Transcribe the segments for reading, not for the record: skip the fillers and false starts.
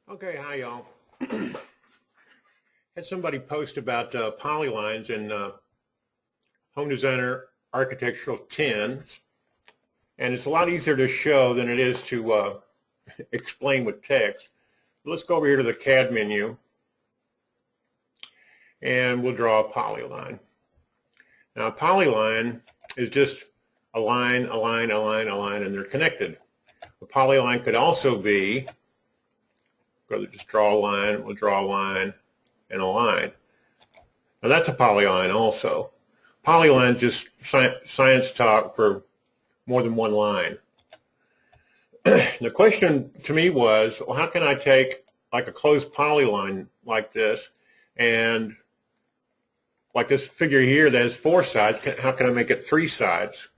Okay, hi y'all. Had somebody post about polylines in Home Designer Architectural 10, and it's a lot easier to show than it is to explain with text. Let's go over here to the CAD menu, and we'll draw a polyline. Now, a polyline is just a line, a line, a line, a line, and they're connected. A polyline could also be, rather just draw a line, we'll draw a line, and a line. Now that's a polyline also. Polyline is just science talk for more than one line. The question to me was, well, how can I take like a closed polyline like this, and like this figure here that has 4 sides, how can I make it 3 sides?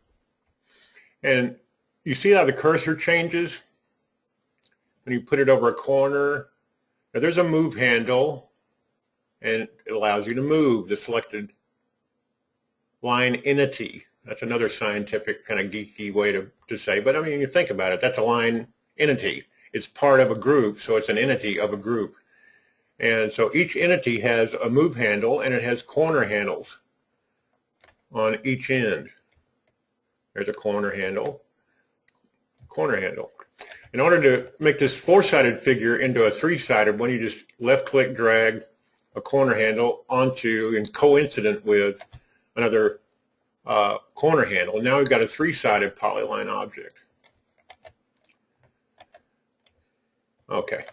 And you see how the cursor changes when you put it over a corner. Now there's a move handle, and it allows you to move the selected line entity. That's another scientific kind of geeky way to say, but I mean, you think about it, that's a line entity. It's part of a group, so it's an entity of a group. And so each entity has a move handle, and it has corner handles on each end. There's a corner handle, corner handle. In order to make this 4-sided figure into a 3-sided one, you just left-click drag a corner handle onto and coincident with another corner handle. Now we've got a 3-sided polyline object. Okay.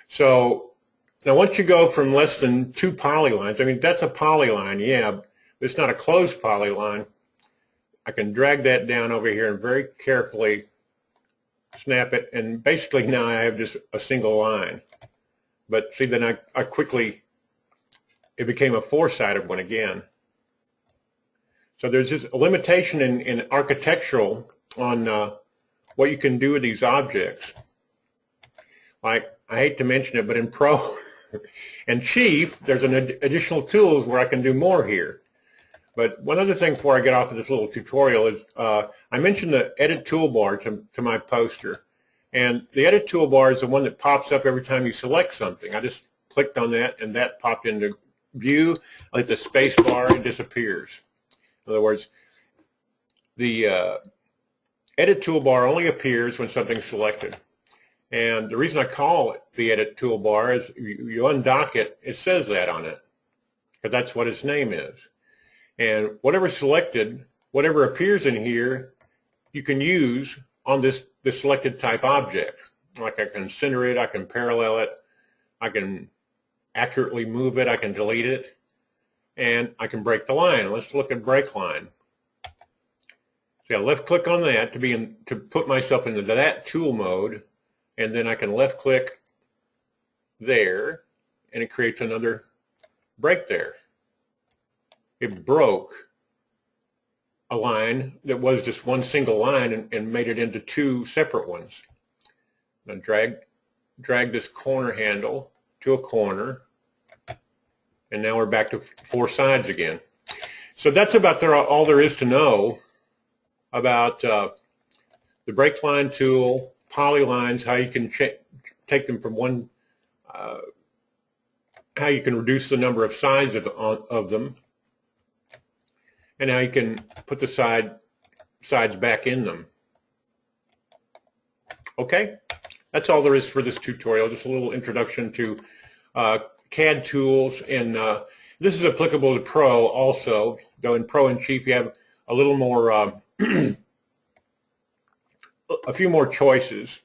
So now once you go from less than 2 polylines, I mean, that's a polyline, yeah, but it's not a closed polyline. I can drag that down over here and very carefully snap it, and basically now I have just a single line. But see, then I quickly, it became a 4-sided one again. So there's just a limitation in architectural on what you can do with these objects. Like, I hate to mention it, but in Pro and Chief, there's an additional tools where I can do more here. But one other thing before I get off of this little tutorial is I mentioned the edit toolbar to my poster. And the edit toolbar is the one that pops up every time you select something. I just clicked on that, and that popped into view. I hit the space bar, it disappears. In other words, the edit toolbar only appears when something's selected. And the reason I call it the edit toolbar is you undock it, it says that on it, because that's what its name is. And whatever's selected, whatever appears in here, you can use on this selected type object. Like I can center it, I can parallel it, I can accurately move it, I can delete it, and I can break the line. Let's look at break line. See, I left click on that to put myself into that tool mode, and then I can left click there, and it creates another break there. It broke a line that was just one single line and made it into 2 separate ones. Now drag this corner handle to a corner, and now we're back to 4 sides again. So that's about all there is to know about the break line tool, polylines, how you can take them from one, how you can reduce the number of sides of them, and how you can put the sides back in them. Okay, that's all there is for this tutorial, just a little introduction to CAD tools, and this is applicable to Pro also, though in Pro and Chief you have a little more, a few more choices.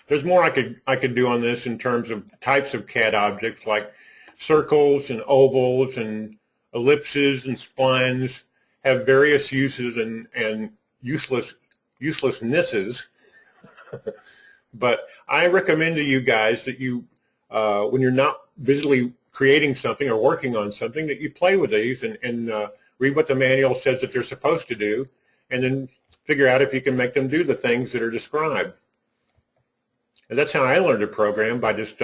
There's more I could do on this in terms of types of CAD objects, like circles and ovals and ellipses and splines have various uses and uselessnesses. But I recommend to you guys that you, when you're not busily creating something or working on something, that you play with these and read what the manual says that they're supposed to do, and then figure out if you can make them do the things that are described. And that's how I learned to program, by just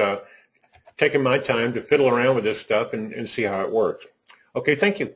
taking my time to fiddle around with this stuff and see how it works. Okay, thank you.